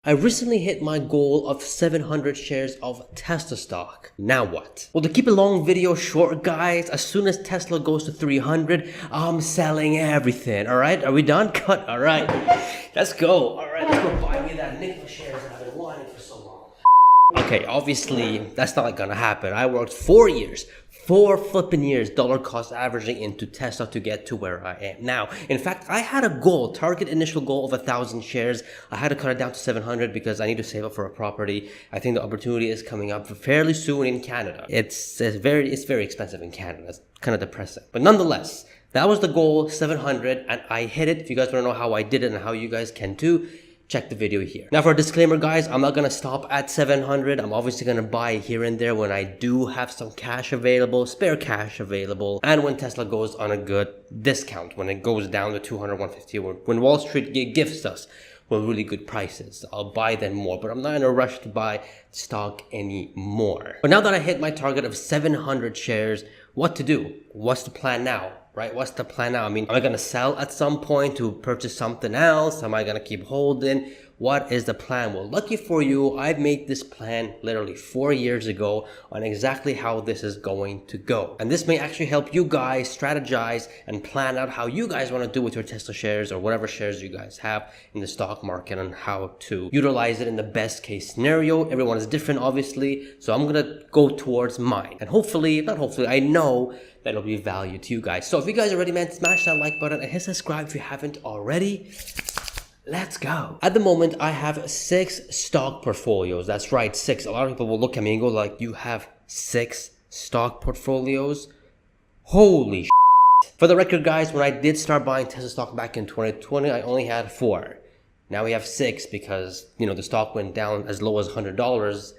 I recently hit my goal of 700 shares of Tesla stock. Now what? Well, to keep a long video short, guys, as soon as Tesla goes to 300, I'm selling everything. All right, are we done? Cut. All right, let's go. All right, let's go buy me that nickel shares that I've been wanting for so long. Okay, obviously, that's not gonna happen. I worked 4 years, 4 flipping years, dollar cost averaging into Tesla to get to where I am now. In fact, I had a goal, target initial goal of 1,000 shares. I had to cut it down to 700 because I need to save up for a property. I think the opportunity is coming up fairly soon in Canada. It's very expensive in Canada. It's kind of depressing. But nonetheless, that was the goal, 700, and I hit it. If you guys want to know how I did it and how you guys can too, check the video here. Now for a disclaimer, guys, I'm not gonna stop at 700. I'm obviously gonna buy here and there when I do have some cash available, spare cash available, and when Tesla goes on a good discount, when it goes down to 200, 150, when Wall Street gifts us with really good prices. I'll buy then more, but I'm not in a rush to buy stock anymore. But now that I hit my target of 700 shares, what to do? What's the plan now? Right? What's the plan now? I mean, am I going to sell at some point to purchase something else? Am I going to keep holding? What is the plan? Well, lucky for you, I've made this plan literally 4 years ago on exactly how this is going to go. And this may actually help you guys strategize and plan out how you guys want to do with your Tesla shares or whatever shares you guys have in the stock market and how to utilize it in the best case scenario. Everyone is different, obviously. So I'm going to go towards mine. And hopefully, not hopefully, I know that it'll be value to you guys. So if you guys are ready, man, smash that like button and hit subscribe if you haven't already. Let's go. At the moment, I have 6 stock portfolios. That's right, 6. A lot of people will look at me and go like, you have 6 stock portfolios? Holy shit. For the record, guys, when I did start buying Tesla stock back in 2020, I only had 4. Now we have 6 because, you know, the stock went down as low as $100.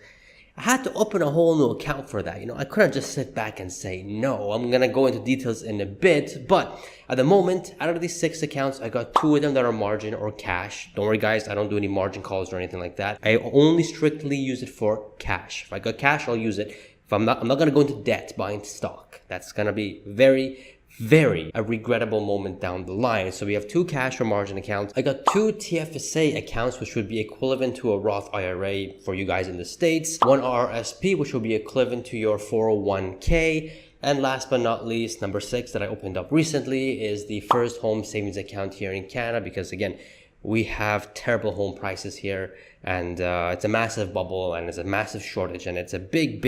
I had to open a whole new account for that. You know, I couldn't just sit back and say no. I'm going to go into details in a bit. But at the moment, out of these 6 accounts, I got 2 of them that are margin or cash. Don't worry, guys. I don't do any margin calls or anything like that. I only strictly use it for cash. If I got cash, I'll use it. If I'm not going to go into debt buying stock. That's going to be very a regrettable moment down the line. So we have 2 cash or margin accounts. I got 2 TSLA accounts, which would be equivalent to a Roth IRA for you guys in the States. 1 RSP, which will be equivalent to your 401k. And last but not least, number 6 that I opened up recently is the first home savings account here in Canada, because again, we have terrible home prices here, and it's a massive bubble, and it's a massive shortage, and it's a big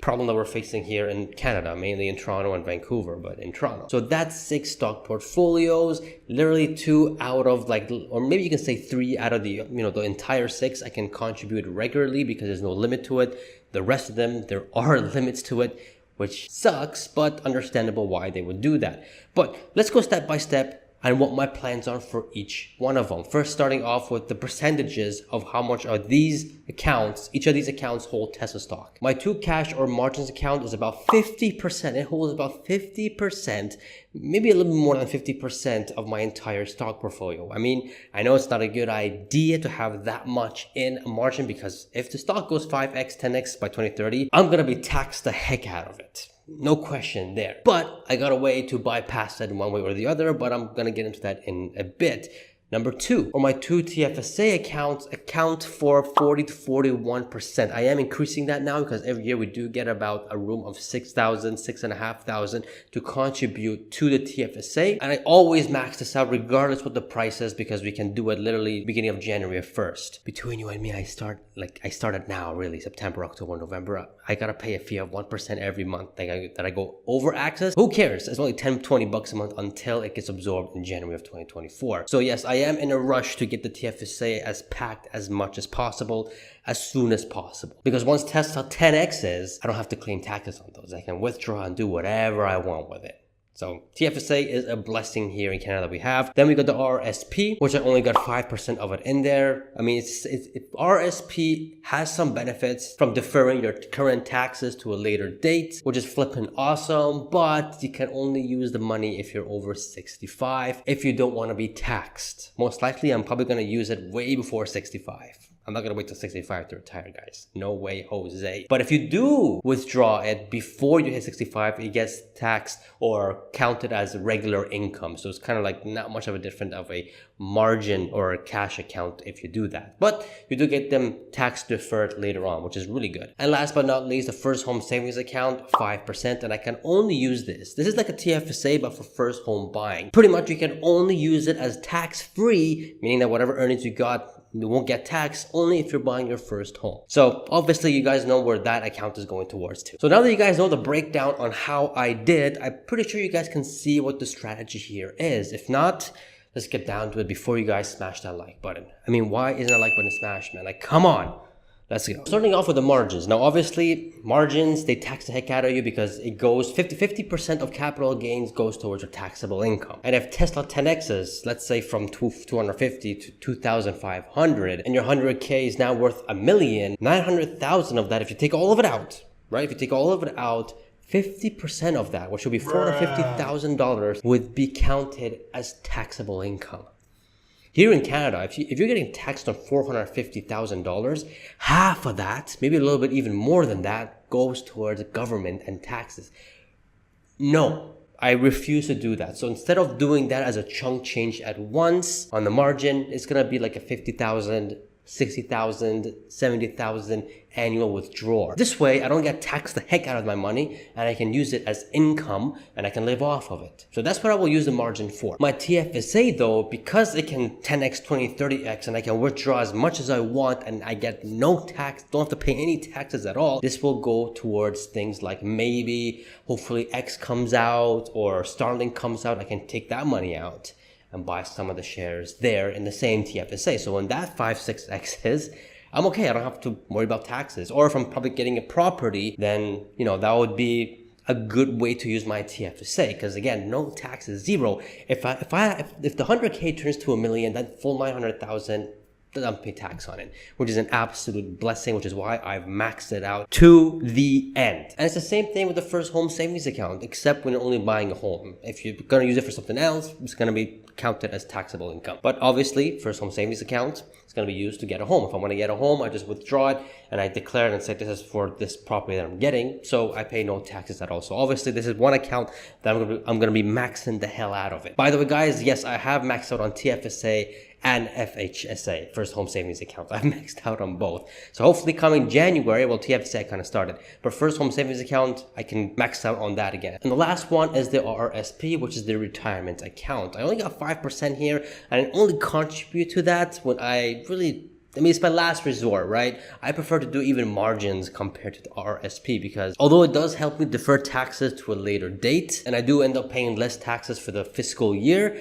problem that we're facing here in Canada, mainly in Toronto and Vancouver, but in Toronto. So that's 6 stock portfolios, literally 2 out of like, or maybe you can say 3 out of the, you know, the entire 6 I can contribute regularly because there's no limit to it. The rest of them, there are limits to it, which sucks, but understandable why they would do that. But let's go step by step and what my plans are for each one of them. First, starting off with the percentages of how much are these accounts, each of these accounts hold Tesla stock. My 2 cash or margins account is about 50%. It holds about 50%, maybe a little bit more than 50% of my entire stock portfolio. I mean, I know it's not a good idea to have that much in a margin because if the stock goes 5x, 10x by 2030, I'm gonna be taxed the heck out of it. No question there. But I got a way to bypass that in one way or the other, but I'm going to get into that in a bit. Number 2, or my 2 TSLA accounts account for 40 to 41%. I am increasing that now because every year we do get about a room of 6,000, 6,500 to contribute to the TSLA. And I always max this out regardless what the price is because we can do it literally beginning of January 1st. Between you and me, I started now really, September, October, November. I got to pay a fee of 1% every month that I go over access. Who cares? It's only 10, 20 bucks a month until it gets absorbed in January of 2024. So yes, I am in a rush to get the TSLA as packed as much as possible, as soon as possible. Because once Tesla 10X's, I don't have to claim taxes on those. I can withdraw and do whatever I want with it. So TSLA is a blessing here in Canada that we have. Then we got the RSP, which I only got 5% of it in there. I mean, RSP has some benefits from deferring your current taxes to a later date, which is flipping awesome, but you can only use the money if you're over 65, if you don't want to be taxed. Most likely, I'm probably going to use it way before 65. I'm not going to wait till 65 to retire, guys. No way, Jose. But if you do withdraw it before you hit 65, it gets taxed or counted as regular income. So it's kind of like not much of a different of a margin or a cash account if you do that. But you do get them tax deferred later on, which is really good. And last but not least, the first home savings account, 5%. And I can only use this. This is like a TFSA, but for first home buying. Pretty much you can only use it as tax-free, meaning that whatever earnings you got, you won't get taxed only if you're buying your first home. So obviously you guys know where that account is going towards too. So now that you guys know the breakdown on how I did, I'm pretty sure you guys can see what the strategy here is. If not, let's get down to it before you guys smash that like button. I mean, why isn't that like button smashed, man? Like, come on. Let's go. Starting off with the margins. Now, obviously, margins, they tax the heck out of you because it goes 50% of capital gains goes towards your taxable income. And if Tesla 10Xs, let's say from 250 to 2,500, and your 100K is now worth $1 million, 900,000 of that, if you take all of it out, right? If you take all of it out, 50% of that, which would be $450,000, would be counted as taxable income. Here in Canada, if you're getting taxed on $450,000, half of that, maybe a little bit even more than that, goes towards government and taxes. No, I refuse to do that. So instead of doing that as a chunk change at once on the margin, it's going to be like a $50,000, $60,000, $70,000 annual withdrawal. This way, I don't get taxed the heck out of my money and I can use it as income and I can live off of it. So that's what I will use the margin for. My TFSA though, because it can 10x, 20, 30x and I can withdraw as much as I want and I get no tax, don't have to pay any taxes at all. This will go towards things like maybe, hopefully X comes out or Starlink comes out, I can take that money out and buy some of the shares there in the same TFSA. So when that 5-6x is, I'm okay. I don't have to worry about taxes. Or if I'm probably getting a property, then, that would be a good way to use my TFSA. Because again, no taxes, zero. If the 100K turns to $1 million, that full 900,000, don't pay tax on it, which is an absolute blessing, which is why I've maxed it out to the end. And it's the same thing with the first home savings account, except when you're only buying a home. If you're going to use it for something else, it's going to be counted as taxable income. But obviously, first home savings account is going to be used to get a home. If I want to get a home, I just withdraw it and I declare it and say this is for this property that I'm getting. So I pay no taxes at all. So obviously, this is one account that I'm going to be maxing the hell out of it. By the way, guys, yes, I have maxed out on TFSA and FHSA, first home savings account. I've maxed out on both. So hopefully coming January, well, TFSA kind of started, but first home savings account, I can max out on that again. And the last one is the RRSP, which is the retirement account. I only got 5% here, and I only contribute to that when it's my last resort, right? I prefer to do even margins compared to the RRSP because although it does help me defer taxes to a later date, and I do end up paying less taxes for the fiscal year,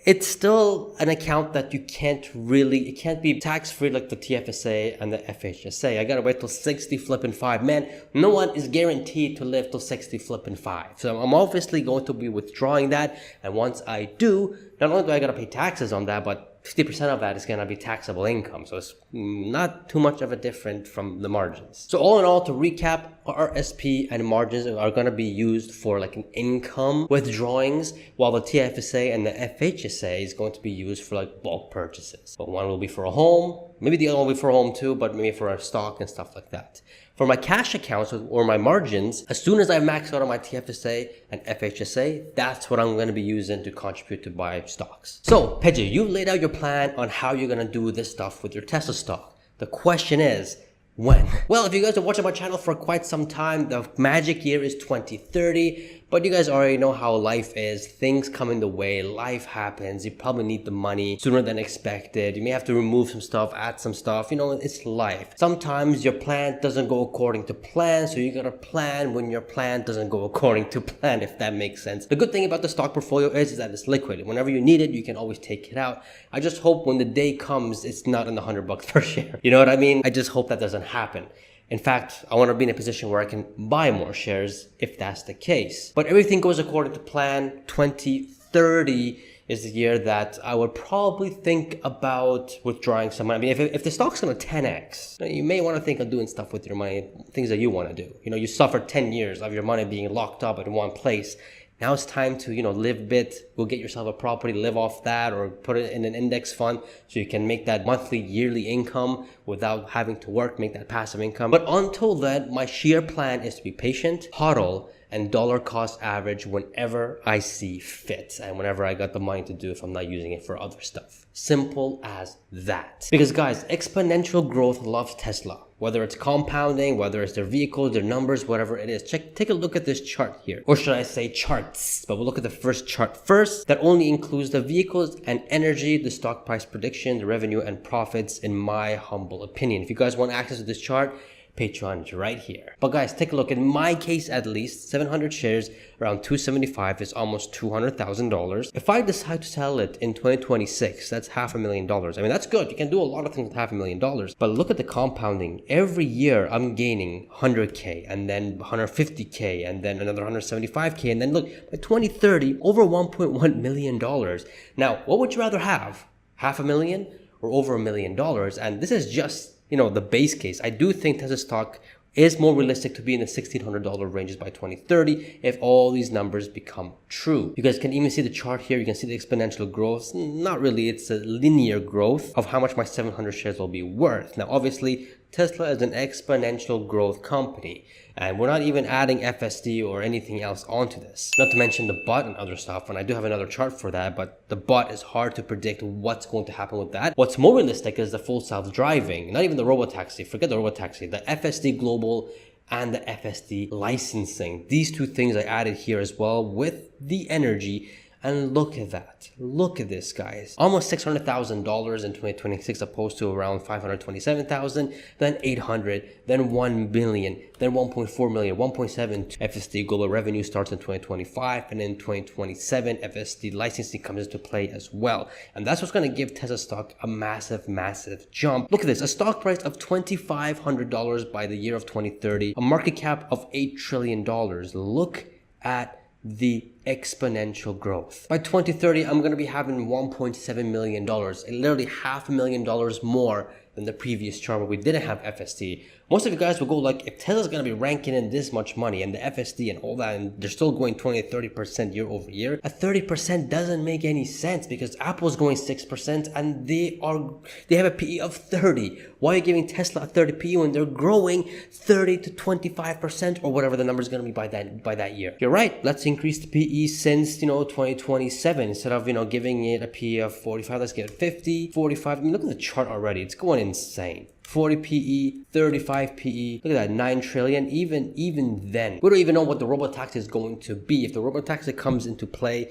it's still an account that it can't be tax-free like the TFSA and the FHSA. I gotta wait till 60 flipping 5. Man, no one is guaranteed to live till 60 flipping 5. So I'm obviously going to be withdrawing that. And once I do, not only do I gotta pay taxes on that, but 50% of that is going to be taxable income. So it's not too much of a difference from the margins. So all in all, to recap, RSP and margins are going to be used for like an income withdrawings, while the TFSA and the FHSA is going to be used for like bulk purchases. So one will be for a home, maybe the other one will be for a home too, but maybe for a stock and stuff like that. For my cash accounts or my margins, as soon as I max out on my TFSA and FHSA, that's what I'm going to be using to contribute to buy stocks. So, Pejjy, you laid out your plan on how you're going to do this stuff with your Tesla stock. The question is, when? Well, if you guys have watched my channel for quite some time, the magic year is 2030. But you guys already know how life is. Things come in the way. Life happens. You probably need the money sooner than expected. You may have to remove some stuff, add some stuff. It's life. Sometimes your plan doesn't go according to plan. So you got to plan when your plan doesn't go according to plan, if that makes sense. The good thing about the stock portfolio is that it's liquid. Whenever you need it, you can always take it out. I just hope when the day comes, it's not in the $100 per share. You know what I mean? I just hope that doesn't happen. In fact, I want to be in a position where I can buy more shares if that's the case. But everything goes according to plan. 2030 is the year that I would probably think about withdrawing some money. I mean, if the stock's going to 10x, you may want to think of doing stuff with your money, things that you want to do. You suffered 10 years of your money being locked up in one place. Now it's time to, live a bit, go get yourself a property, live off that, or put it in an index fund so you can make that monthly, yearly income without having to work, make that passive income. But until then, my sheer plan is to be patient, hodl, and dollar cost average whenever I see fit and whenever I got the money to do if I'm not using it for other stuff. Simple as that. Because guys, exponential growth loves Tesla. Whether it's compounding, whether it's their vehicles, their numbers, whatever it is. Take a look at this chart here. Or should I say charts? But we'll look at the first chart first. That only includes the vehicles and energy, the stock price prediction, the revenue and profits, in my humble opinion. If you guys want access to this chart, Patreon is right here. But guys, take a look. In my case, at least 700 shares, around 275 is almost $200,000. If I decide to sell it in 2026, that's $500,000. I mean, that's good. You can do a lot of things with $500,000. But look at the compounding. Every year, I'm gaining 100K, and then 150K, and then another 175K, and then look, by 2030, over $1.1 million. Now, what would you rather have? $500,000 or over $1 million? And this is just, the base case. I do think Tesla stock is more realistic to be in the $1,600 ranges by 2030 if all these numbers become true. You guys can even see the chart here. You can see the exponential growth. Not really, it's a linear growth of how much my 700 shares will be worth. Now, obviously, Tesla is an exponential growth company, and we're not even adding FSD or anything else onto this. Not to mention the bot and other stuff, and I do have another chart for that, but the bot is hard to predict what's going to happen with that. What's more realistic is the full self-driving, not even the robotaxi. Forget the robotaxi, the FSD Global and the FSD licensing. These two things I added here as well with the energy. And look at that. Look at this, guys. Almost $600,000 in 2026 opposed to around $527,000, then $800,000, then $1 billion, then $1.4 million, $1.7. FSD global revenue starts in 2025, and in 2027, FSD licensing comes into play as well. And that's what's going to give Tesla stock a massive, massive jump. Look at this. A stock price of $2,500 by the year of 2030, a market cap of $8 trillion. Look at the exponential growth. By 2030, I'm going to be having $1.7 million, literally $500,000 more than the previous chart where we didn't have FSD. Most of you guys will go like, if Tesla's going to be ranking in this much money and the FSD and all that, and they're still going 20 to 30% year over year, a 30% doesn't make any sense because Apple's going 6% and they have a PE of 30. Why are you giving Tesla a 30 PE when they're growing 30 to 25% or whatever the number is going to be by that year? You're right. Let's increase the PE since, 2027. Instead of, giving it a PE of 45, let's get 50, 45. I mean, look at the chart already. It's going insane. 40 PE, 35 PE, look at that, 9 trillion. Even then, we don't even know what the robotaxi is going to be. If the robotaxi comes into play,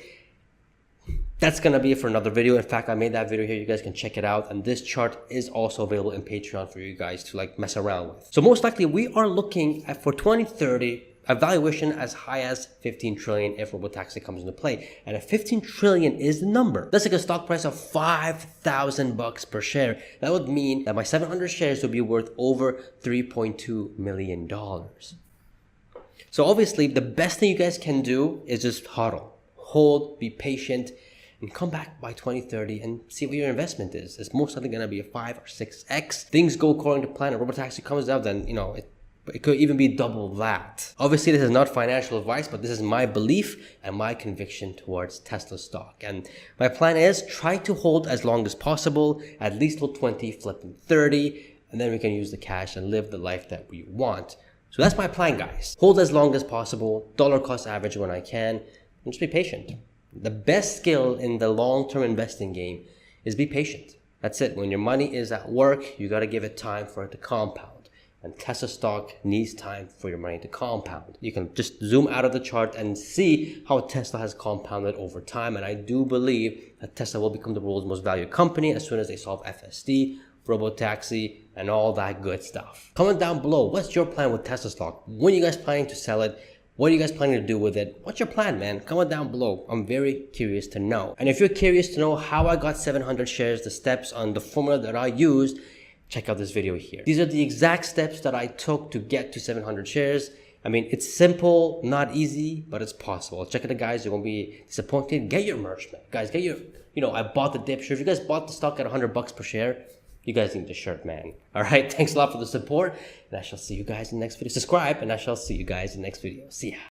that's going to be it for another video. In fact, I made that video here. You guys can check it out. And this chart is also available in Patreon for you guys to mess around with. So most likely we are looking at, for 2030, a valuation as high as 15 trillion if robotaxi comes into play. And if 15 trillion is the number, that's like a stock price of $5,000 per share. That would mean that my 700 shares would be worth over $3.2 million. So obviously the best thing you guys can do is just hodl, hold, be patient, and come back by 2030 and see what your investment is. It's most likely going to be a 5 or 6x. Things go according to plan and robotaxi comes out, then, it could even be double that. Obviously, this is not financial advice, but this is my belief and my conviction towards Tesla stock. And my plan is try to hold as long as possible, at least till 20, flipping 30, and then we can use the cash and live the life that we want. So that's my plan, guys. Hold as long as possible, dollar cost average when I can, and just be patient. The best skill in the long-term investing game is be patient. That's it. When your money is at work, you got to give it time for it to compound. And Tesla stock needs time for your money to compound. You can just zoom out of the chart and see how Tesla has compounded over time. And I do believe that Tesla will become the world's most valued company as soon as they solve FSD, robotaxi, and all that good stuff. Comment down below, what's your plan with Tesla stock? When are you guys planning to sell it? What are you guys planning to do with it? What's your plan, man? Comment down below. I'm very curious to know. And if you're curious to know how I got 700 shares, the steps on the formula that I used, check out this video here. These are the exact steps that I took to get to 700 shares. I mean, it's simple, not easy, but it's possible. Check it out, guys. You won't be disappointed. Get your merch, man. Guys, get your, I bought the dip shirt. If you guys bought the stock at $100 per share, you guys need the shirt, man. All right. Thanks a lot for the support. And I shall see you guys in the next video. Subscribe, and I shall see you guys in the next video. See ya.